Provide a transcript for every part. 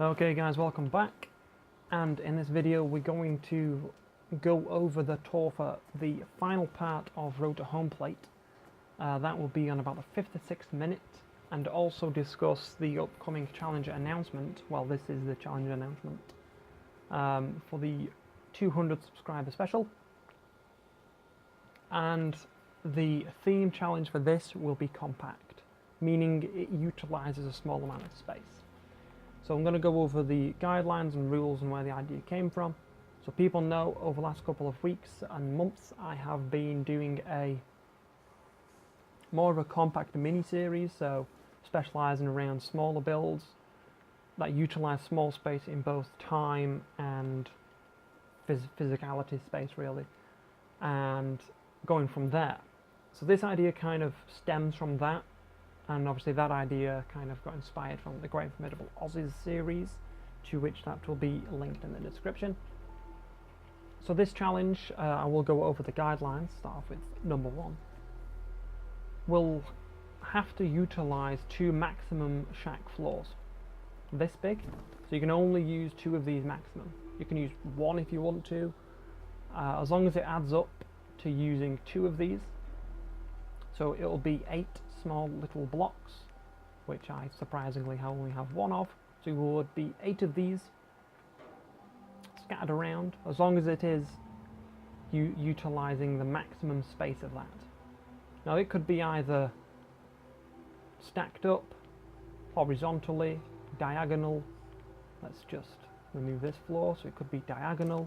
Okay guys, welcome back, and in this video we're going to go over the tour for the final part of Road to Homeplate. That will be on about the 5th to 6th minute, and also discuss the upcoming challenge announcement. Well, this is the challenge announcement for the 200 subscriber special, and the theme challenge for this will be compact, meaning it utilizes a small amount of space. So I'm going to go over the guidelines and rules and where the idea came from. So people know over the last couple of weeks and months I have been doing more of a compact mini-series, so specialising around smaller builds that utilise small space in both time and physicality space really, and going from there. So this idea kind of stems from that. And obviously that idea kind of got inspired from the Great Formidable Aussies series, to which that will be linked in the description. So this challenge, I will go over the guidelines, start off with number 1. We'll have to utilise 2 maximum shack floors. This big, so you can only use 2 of these maximum. You can use 1 if you want to, as long as it adds up to using 2 of these. So it'll be 8 small little blocks, which I surprisingly only have 1 of. So it would be 8 of these scattered around, as long as it is utilising the maximum space of that. Now it could be either stacked up, horizontally, diagonal. Let's just remove this floor, so it could be diagonal.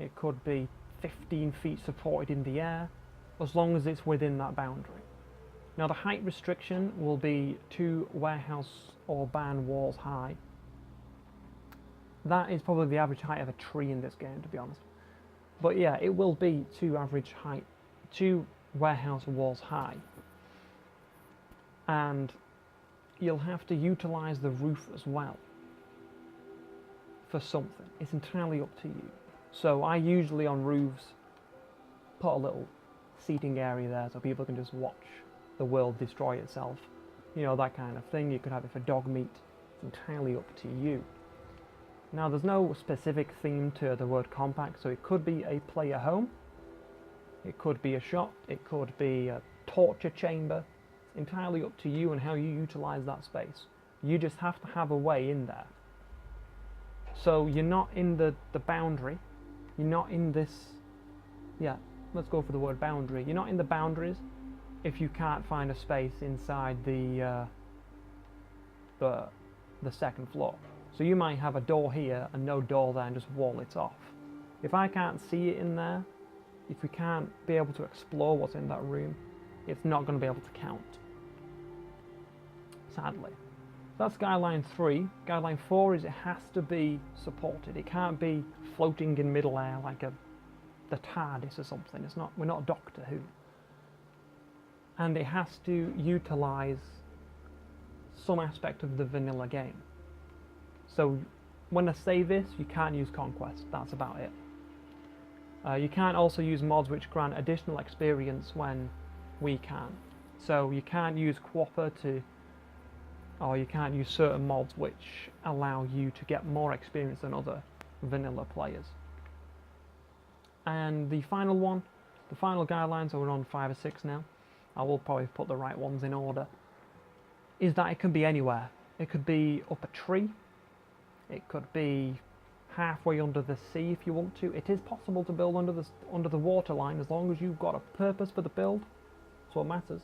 It could be 15 feet supported in the air, as long as it's within that boundary. Now the height restriction will be 2 warehouse or barn walls high. That is probably the average height of a tree in this game, to be honest. But yeah, it will be 2 warehouse walls high. And you'll have to utilise the roof as well for something. It's entirely up to you. So I usually on roofs put a little seating area there so people can just watch the world destroy itself, you know, that kind of thing. You could have it for dog meat. It's entirely up to you. Now there's no specific theme to the word compact, so it could be a player home, it could be a shop, it could be a torture chamber. It's entirely up to you and how you utilize that space. You just have to have a way in there. So you're not in the boundary, you're not in this, yeah, let's go for the word boundary. You're not in the boundaries if you can't find a space inside the second floor. So you might have a door here and no door there and just wall it off. If I can't see it in there, if we can't be able to explore what's in that room, it's not going to be able to count, sadly. That's guideline 3. Guideline 4 is it has to be supported. It can't be floating in middle air like the TARDIS or something. It's not. We're not Doctor Who. And it has to utilise some aspect of the vanilla game. So when I say this, you can't use Conquest, that's about it. You can't also use mods which grant additional experience when we can. So you can't use Quapper or you can't use certain mods which allow you to get more experience than other vanilla players. And the final one, the final guidelines, so we're on 5 or 6 now. I will probably put the right ones in order, is that it can be anywhere. It could be up a tree, it could be halfway under the sea if you want to. It is possible to build under the waterline as long as you've got a purpose for the build. That's what matters.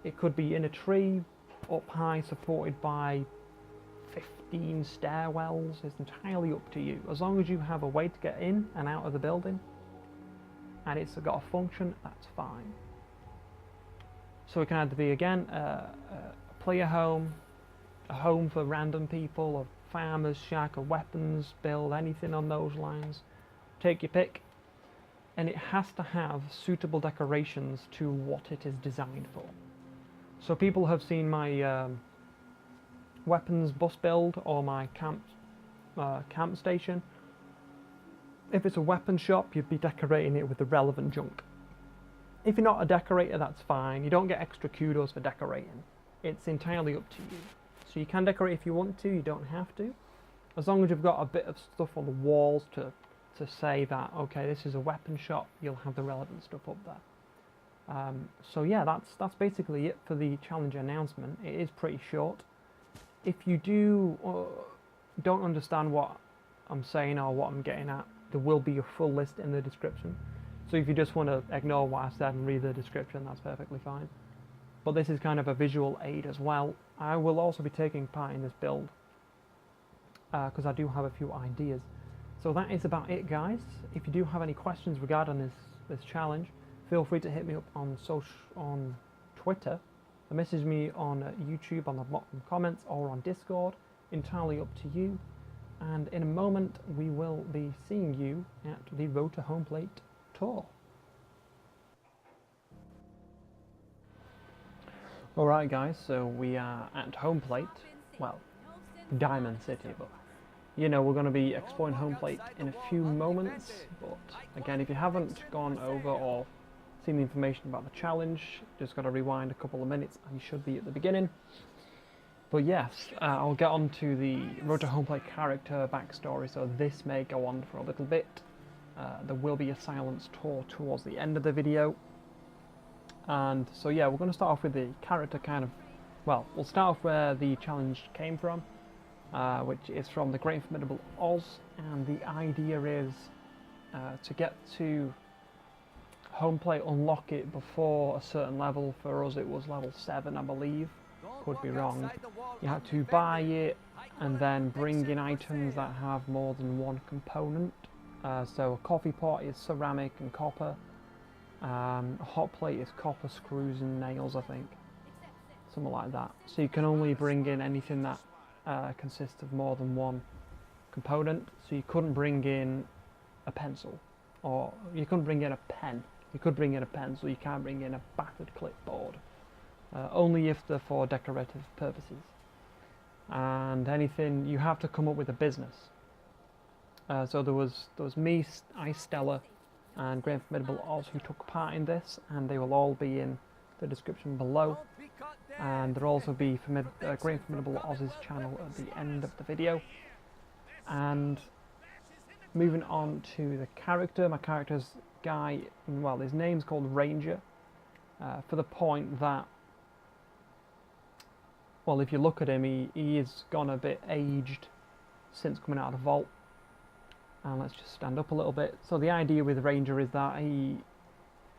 It could be in a tree, up high, supported by 15 stairwells. It's entirely up to you. As long as you have a way to get in and out of the building and it's got a function, that's fine. So it can either be, again, a player home, a home for random people, a farmer's shack, a weapons build, anything on those lines. Take your pick. And it has to have suitable decorations to what it is designed for. So people have seen my weapons bus build or my camp station. If it's a weapon shop, you'd be decorating it with the relevant junk. If you're not a decorator, that's fine. You don't get extra kudos for decorating. It's entirely up to you. So you can decorate if you want to, you don't have to. As long as you've got a bit of stuff on the walls to say that, okay, this is a weapon shop, you'll have the relevant stuff up there. So yeah, that's basically it for the challenge announcement. It is pretty short. If you don't understand what I'm saying or what I'm getting at, there will be a full list in the description. So if you just want to ignore what I said and read the description, that's perfectly fine. But this is kind of a visual aid as well. I will also be taking part in this build because I do have a few ideas. So that is about it, guys. If you do have any questions regarding this challenge, feel free to hit me up on Twitter, or message me on YouTube on the bottom comments, or on Discord. Entirely up to you. And in a moment, we will be seeing you at the Road to Homeplate tour. Alright guys, so we are at Homeplate, well, Diamond City, but you know, we're going to be exploring Homeplate in a few moments. But again, if you haven't gone over or seen the information about the challenge, just got to rewind a couple of minutes and you should be at the beginning. But yes, I'll get on to the Road to Homeplate character backstory, so this may go on for a little bit. There will be a silence tour towards the end of the video. And so yeah, we're going to start off with the character kind of, well, we'll start off where the challenge came from, which is from the Great and Formidable Oz, and the idea is to get to Homeplate, unlock it before a certain level. For us it was level 7, I believe, could be wrong. You have to buy it and then bring in items that have more than one component. So a coffee pot is ceramic and copper. A hot plate is copper, screws and nails, I think. Something like that. So you can only bring in anything that consists of more than one component. So you couldn't bring in a pencil, or you couldn't bring in a pen. You could bring in a pencil, you can't bring in a battered clipboard. Only if they're for decorative purposes. And anything, you have to come up with a business. So there was me, Stella, and Great and Formidable Oz who took part in this, and they will all be in the description below. And there'll also be Great and Formidable Oz's channel at the end of the video. And moving on to the character, my character's guy, well, his name's called Ranger, for the point that, well, if you look at him, he is gone a bit aged since coming out of the vault. And let's just stand up a little bit. So the idea with Ranger is that he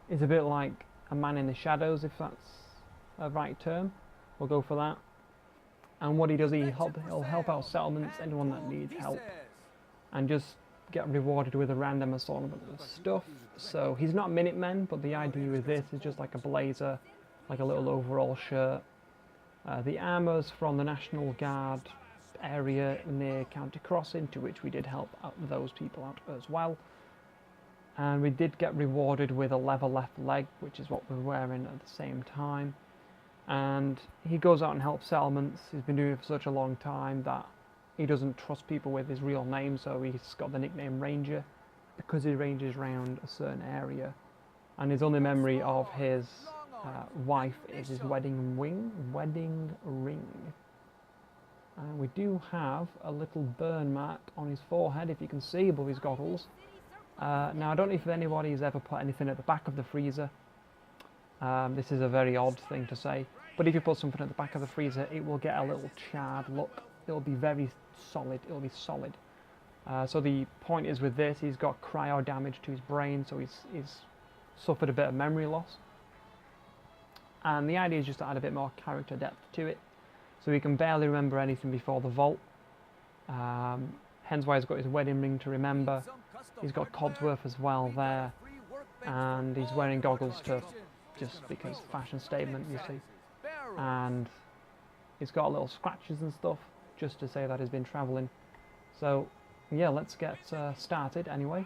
is a bit like a man in the shadows, if that's a right term. We'll go for that. And what he does, he'll help out settlements, anyone that needs help, and just get rewarded with a random assortment of stuff. So he's not Minutemen, but the idea with this is just like a blazer, like a little overall shirt. The armour's from the National Guard area near County Crossing, to which we did help out those people out as well. And we did get rewarded with a leather left leg, which is what we're wearing at the same time. And he goes out and helps settlements. He's been doing it for such a long time that he doesn't trust people with his real name, so he's got the nickname Ranger because he ranges around a certain area. And his only memory of his wife is his wedding ring. And we do have a little burn mark on his forehead, if you can see, above his goggles. Now, I don't know if anybody has ever put anything at the back of the freezer. This is a very odd thing to say, but if you put something at the back of the freezer, it will get a little charred look. It'll be very solid. It'll be solid. So the point is with this, he's got cryo damage to his brain, so he's suffered a bit of memory loss. And the idea is just to add a bit more character depth to it. So he can barely remember anything before the vault. Hence why he's got his wedding ring to remember. He's got Codsworth as well there. And he's wearing goggles just because fashion statement, you see. And he's got little scratches and stuff, just to say that he's been travelling. So yeah, let's get started anyway.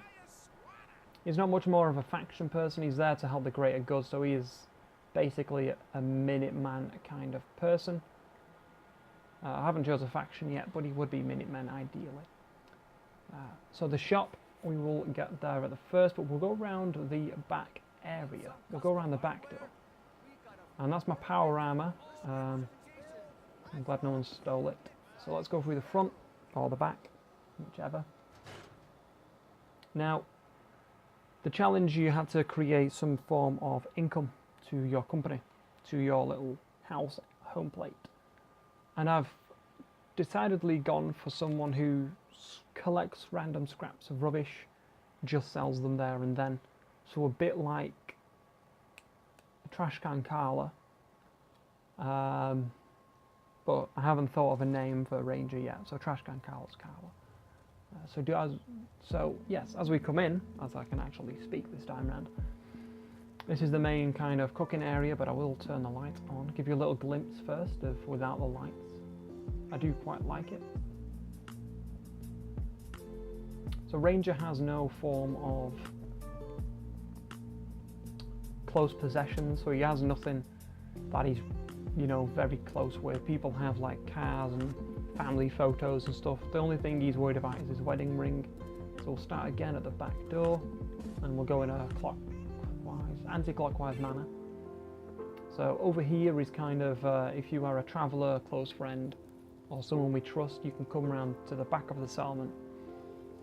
He's not much more of a faction person. He's there to help the greater good, so he is basically a Minuteman kind of person. I haven't chosen a faction yet, but he would be Minutemen ideally. So the shop, we will get there at the first, but we'll go around the back area. We'll go around the back door. And that's my power armor. I'm glad no one stole it. So let's go through the front or the back. whichever. Now, the challenge, you had to create some form of income to your company, to your little house Homeplate. And I've decidedly gone for someone who collects random scraps of rubbish, just sells them there and then. So a bit like a trash can Carla. But I haven't thought of a name for Ranger yet, so trash can Carla's Carla. So yes, as we come in, as I can actually speak this time round, this is the main kind of cooking area, but I will turn the light on, give you a little glimpse first of without the lights. I do quite like it. So Ranger has no form of close possessions, so he has nothing that he's, very close with. People have like cars and family photos and stuff. The only thing he's worried about is his wedding ring. So we'll start again at the back door, and we'll go in a anti-clockwise manner. So over here is kind of, if you are a traveller, close friend, or someone we trust, you can come around to the back of the settlement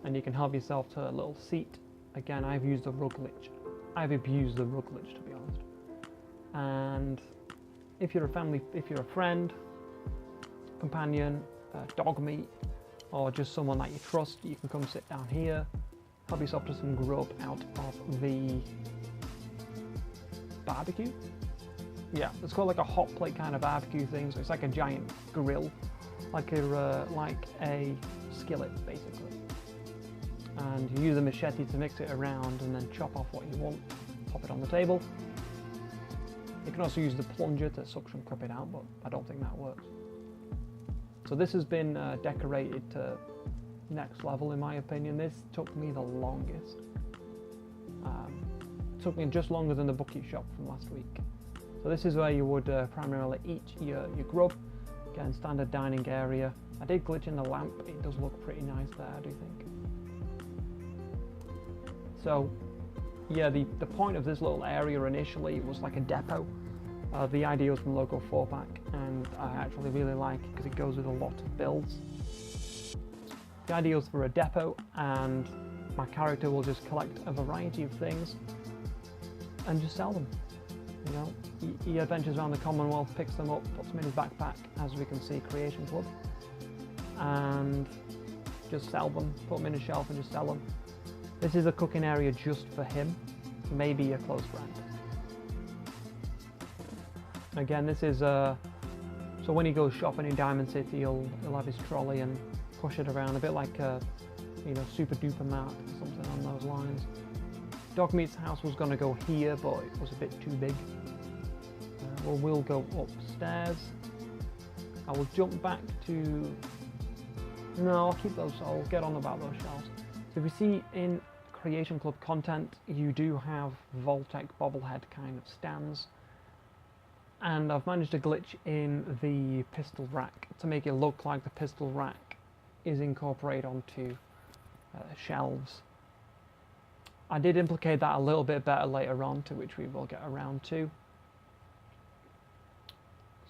and you can help yourself to a little seat. Again, I've used the rug lich. I've abused the rug lich, to be honest. And if you're a friend, companion, dog meat, or just someone that you trust, you can come sit down here, help yourself to some grub out of the barbecue. Yeah, it's called like a hot plate kind of barbecue thing, so it's like a giant grill, like a skillet basically. And you use a machete to mix it around and then chop off what you want, pop it on the table. You can also use the plunger to suction cup it out, but I don't think that works. So this has been decorated to next level in my opinion. This took me the longest. It took me just longer than the bookie shop from last week. So this is where you would primarily eat your grub. Again, standard dining area. I did glitch in the lamp. It does look pretty nice there, I do think. So yeah, the point of this little area initially was like a depot. The idea was from Loco 4-pack, and I actually really like it because it goes with a lot of builds. The idea was for a depot, and my character will just collect a variety of things and just sell them. He adventures around the Commonwealth, picks them up, puts them in his backpack, as we can see, Creation Club, and just sell them, put them in a shelf and just sell them. This is a cooking area just for him, maybe a close friend. Again, this is so when he goes shopping in Diamond City, he'll have his trolley and push it around, a bit like a super duper mart or something on those lines. Dogmeat's house was going to go here, but it was a bit too big. We'll go upstairs. I will jump back to... No, I'll keep those. I'll get on about those shelves. So if you see in Creation Club content, you do have Voltec bobblehead kind of stands. And I've managed to glitch in the pistol rack to make it look like the pistol rack is incorporated onto shelves. I did implicate that a little bit better later on, to which we will get around to.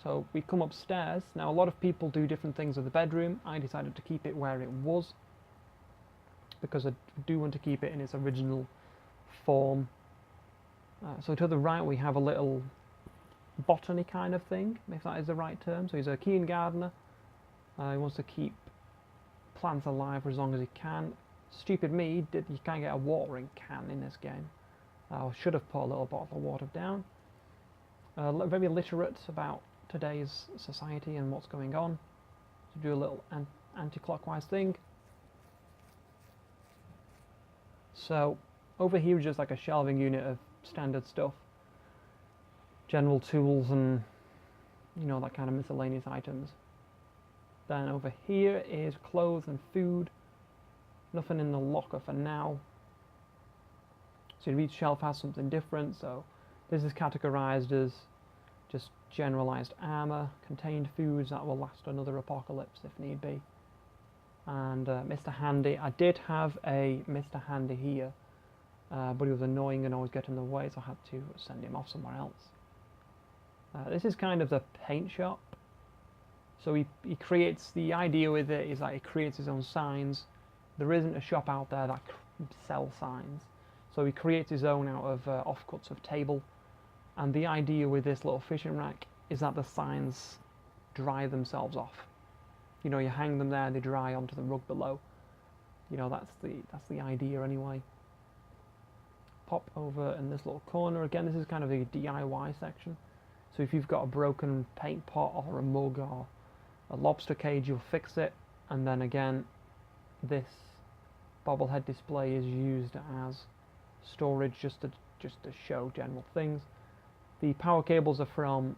So we come upstairs. Now a lot of people do different things with the bedroom. I decided to keep it where it was because I do want to keep it in its original form. So to the right we have a little botany kind of thing, if that is the right term. So he's a keen gardener. He wants to keep plants alive for as long as he can. Stupid me, you can't get a watering can in this game. I should have put a little bottle of water down. Very literate about today's society and what's going on. So do a little anti-clockwise thing. So over here is just like a shelving unit of standard stuff. General tools and that kind of miscellaneous items. Then over here is clothes and food. Nothing in the locker for now. So each shelf has something different. So this is categorized as just generalized armor, contained foods that will last another apocalypse if need be. And Mr. Handy. I did have a Mr. Handy here, but he was annoying and always getting in the way, so I had to send him off somewhere else. This is kind of the paint shop. So he creates, the idea with it is that he creates his own signs. there isn't a shop out there that sells signs. So he creates his own out of offcuts of table. And the idea with this little fishing rack is that the signs dry themselves off. You know, you hang them there, they dry onto the rug below. You know, that's the idea anyway. Pop over in this little corner. Again, this is kind of a DIY section. So if you've got a broken paint pot or a mug or a lobster cage, you'll fix it. And then again, this bobblehead display is used as storage just to show general things. The power cables are from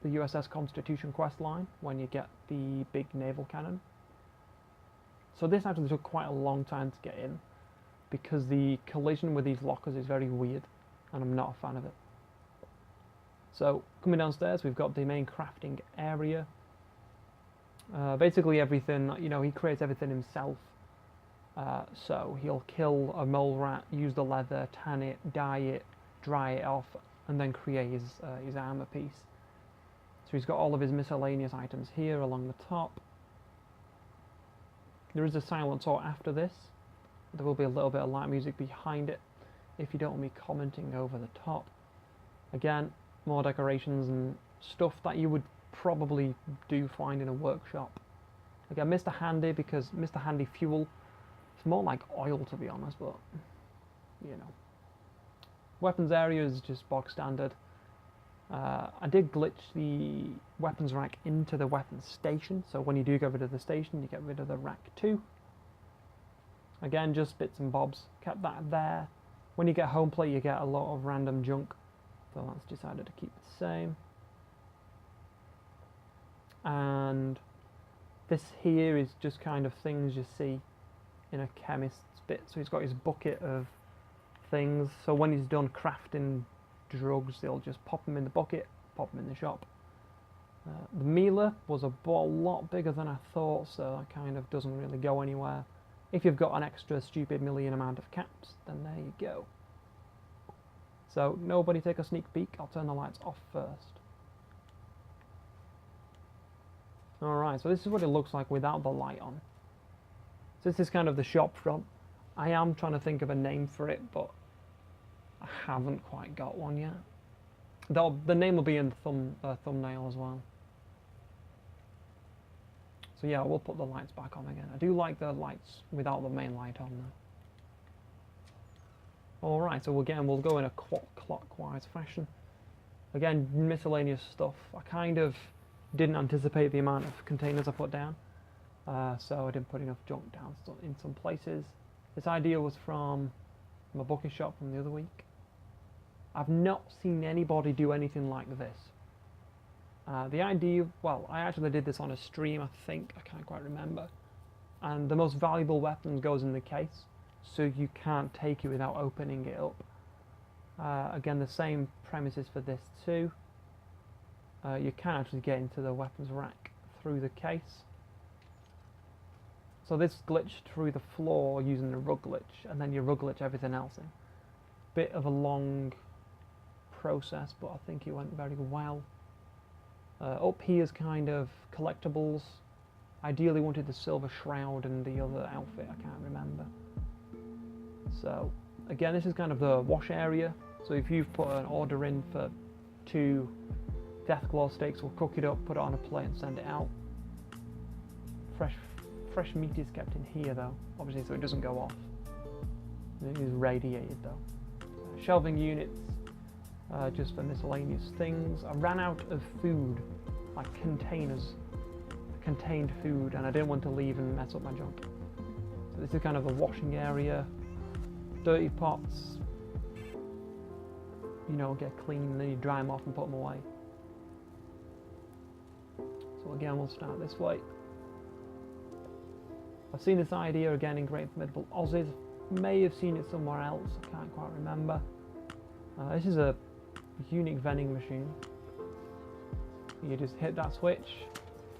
the USS Constitution quest line when you get the big naval cannon. So this actually took quite a long time to get in because the collision with these lockers is very weird and I'm not a fan of it. So coming downstairs, we've got the main crafting area. Basically everything, you know, he creates everything himself. So he'll kill a mole rat, use the leather, tan it, dye it, dry it off, and then create his armor piece. So he's got all of his miscellaneous items here along the top. There is a silent saw after this. There will be a little bit of light music behind it if you don't want me commenting over the top. Again, more decorations and stuff that you would probably do find in a workshop. Again, Mr. Handy, because Mr. Handy fuel, it's more like oil to be honest, but you know. Weapons area is just bog standard. I did glitch the weapons rack into the weapons station, so when you do get rid of the station, you get rid of the rack too. Again, just bits and bobs, kept that there. When you get Homeplate, you get a lot of random junk, so that's decided to keep the same. And this here is just kind of things you see in a chemist's bit. So he's got his bucket of things, so when he's done crafting drugs, they'll just pop them in the bucket, pop them in the shop. The mealer was a lot bigger than I thought, so that kind of doesn't really go anywhere. If you've got an extra stupid million amount of caps, then there you go. So nobody take a sneak peek, I'll turn the lights off first. Alright, so this is what it looks like without the light on. So this is kind of the shop front. I am trying to think of a name for it, but I haven't quite got one yet. The name will be in the thumbnail as well. So yeah, we'll put the lights back on again. I do like the lights without the main light on though. Alright, so again, we'll go in a clockwise fashion. Again, miscellaneous stuff. I kind of didn't anticipate the amount of containers I put down. So I didn't put enough junk down in some places. This idea was from my bookish shop from the other week. I've not seen anybody do anything like this. The idea, well, I actually did this on a stream, I think, I can't quite remember. And the most valuable weapon goes in the case, so you can't take it without opening it up. Again, the same premises for this too. You can actually get into the weapons rack through the case. So this glitched through the floor using the rug glitch, and then you rug glitch everything else in. Bit of a long process, but I think it went very well. Up here is kind of collectibles. Ideally wanted the silver shroud and the other outfit, I can't remember. So again, this is kind of the wash area. So if you've put an order in for 2 Deathclaw steaks, we'll cook it up, put it on a plate and send it out. Fresh meat is kept in here though, obviously, so it doesn't go off. It is radiated though. Shelving units, just for miscellaneous things. I ran out of food, like containers, contained food, and I didn't want to leave and mess up my junk. So this is kind of the washing area. Dirty pots, you know, get clean, and then you dry them off and put them away. So again, we'll start this way. I've seen this idea again in Great Formidable Aussies. May have seen it somewhere else, I can't quite remember. This is a unique vending machine. You just hit that switch,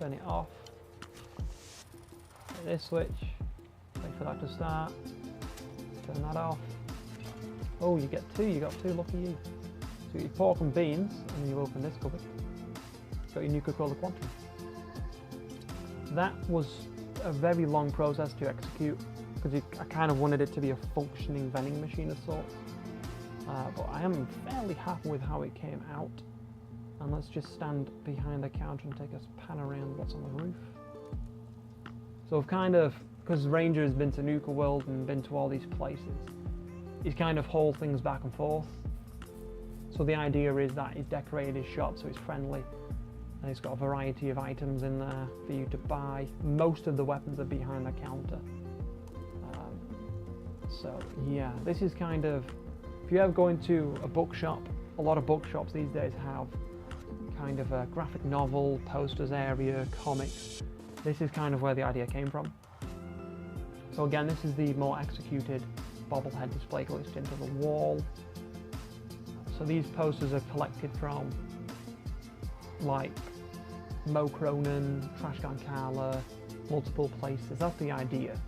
turn it off, hit this switch, wait for that to start, turn that off. Oh, you get 2, you got 2, lucky you. So you get your pork and beans, and then you open this cupboard. Got your Nuka-Cola Quantum. That was a very long process to execute because I kind of wanted it to be a functioning vending machine of sorts. But I am fairly happy with how it came out. And let's just stand behind the counter and take a pan around what's on the roof. So I've kind of, because Ranger has been to Nuka World and been to all these places, he's kind of hauled things back and forth. So the idea is that he's decorated his shop so it's friendly. And he's got a variety of items in there for you to buy. Most of the weapons are behind the counter. So yeah, this is kind of, if you ever go into a bookshop, a lot of bookshops these days have kind of a graphic novel, posters area, comics. This is kind of where the idea came from. So again, this is the more executed bobblehead display glitched into the wall. So these posters are collected from like Mo Cronin, Trash Can Carla, multiple places. That's the idea.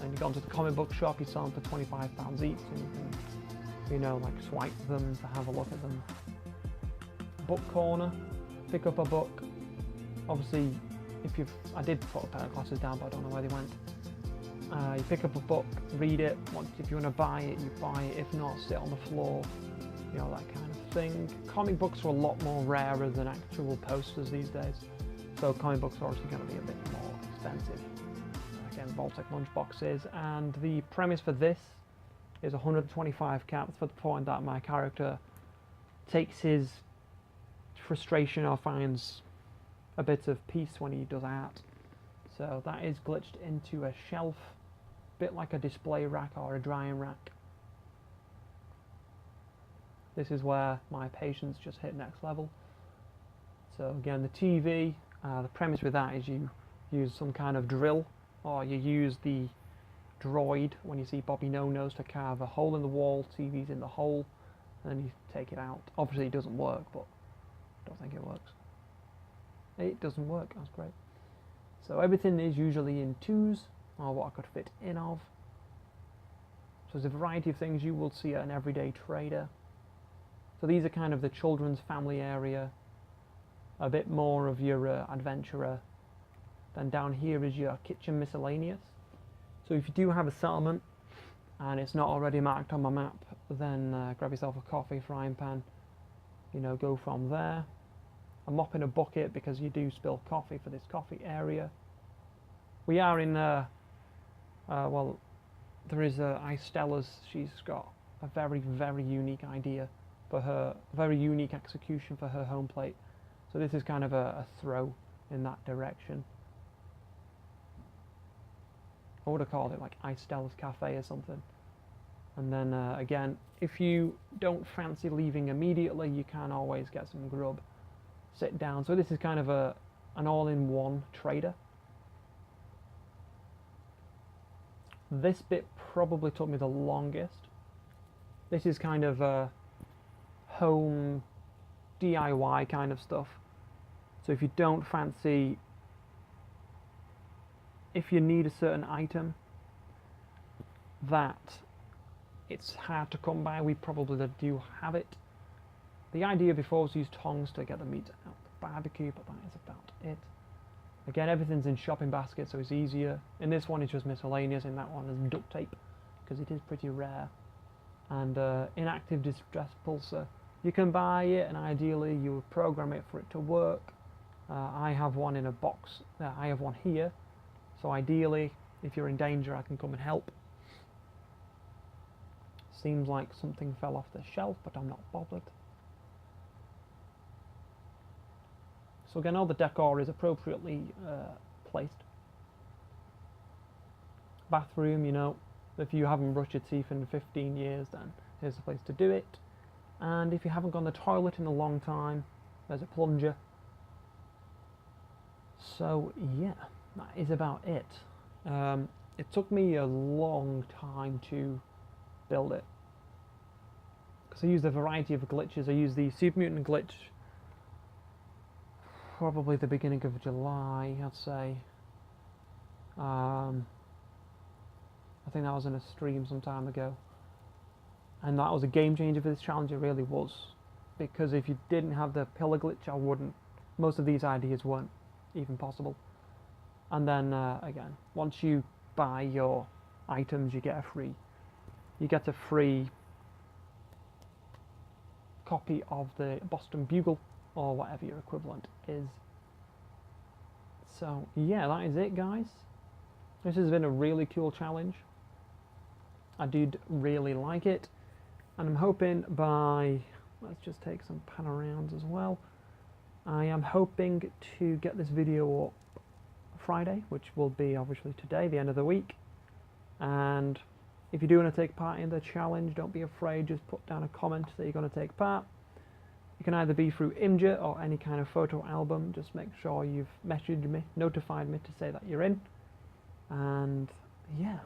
And you go into the comic book shop, you sell them for £25 each, and you can, you know, like swipe them to have a look at them. Book corner, pick up a book. Obviously, I did put a pair of glasses down, but I don't know where they went. You pick up a book, read it. If you want to buy it, you buy it. If not, sit on the floor. You know, that kind of thing. Comic books are a lot more rarer than actual posters these days. So comic books are obviously going to be a bit more expensive. Again, Vault-Tec lunch boxes. And the premise for this is 125 caps for the point that my character takes his frustration or finds a bit of peace when he does art. So that is glitched into a shelf, a bit like a display rack or a drying rack. This is where my patience just hit next level. So again, the TV, the premise with that is you use some kind of drill, or you use the droid when you see Bobby No-Nose to carve a hole in the wall, TV's in the hole, and then you take it out. Obviously it doesn't work, but I don't think it works. It doesn't work, that's great. So everything is usually in twos, or what I could fit in of. So there's a variety of things you will see at an everyday trader. So these are kind of the children's family area, a bit more of your adventurer. Then down here is your kitchen miscellaneous. So if you do have a settlement and it's not already marked on my map, then grab yourself a coffee, frying pan, you know, go from there. A mop in a bucket because you do spill coffee for this coffee area. We are in, well, there is Ice Stella's, she's got a very, very unique idea for her, very unique execution for her home plate. So this is kind of a throw in that direction. I would have called it like Ice Stella's Cafe or something. And then again, if you don't fancy leaving immediately, you can always get some grub. Sit down. So this is kind of an all-in-one trader. This bit probably took me the longest. This is kind of a home DIY kind of stuff. So if you don't fancy, if you need a certain item that it's hard to come by, we probably do have it. The idea before was to use tongs to get the meat out the barbecue, but that is about it. Again, everything's in shopping baskets, so it's easier. In this one, it's just miscellaneous. In that one, is duct tape, because it is pretty rare. And inactive distress pulsar. You can buy it, and ideally, you would program it for it to work. I have one in a box. I have one here. So ideally, if you're in danger, I can come and help. Seems like something fell off the shelf, but I'm not bothered. So again, all the decor is appropriately placed. Bathroom, you know, if you haven't brushed your teeth in 15 years, then here's the place to do it. And if you haven't gone to the toilet in a long time, there's a plunger. So yeah, that is about it. It took me a long time to build it, because I used a variety of glitches. I used the Super Mutant glitch probably the beginning of July, I'd say. I think that was in a stream some time ago, and that was a game changer for this challenge. It really was, because if you didn't have the pillar glitch, most of these ideas weren't even possible. And then again, once you buy your items, you get a free copy of the Boston Bugle or whatever your equivalent is. So yeah, that is it, guys. This has been a really cool challenge. I did really like it, and I'm hoping by, let's just take some panoramas as well. I am hoping to get this video up Friday, which will be obviously today, the end of the week. And if you do want to take part in the challenge, don't be afraid, just put down a comment that you're going to take part. It can either be through Imgur or any kind of photo album. Just make sure you've messaged me, notified me to say that you're in. And yeah,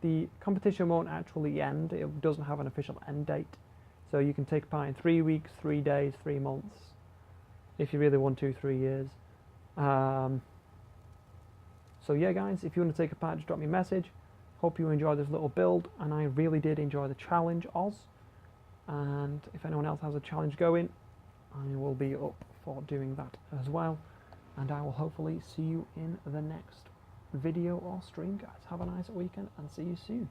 the competition won't actually end. It doesn't have an official end date. So you can take part in 3 weeks, 3 days, 3 months, if you really want to, 3 years. So yeah, guys, if you want to take a part, just drop me a message. Hope you enjoyed this little build, and I really did enjoy the challenge, Oz. And if anyone else has a challenge going, I will be up for doing that as well. And I will hopefully see you in the next video or stream, guys. Have a nice weekend and see you soon.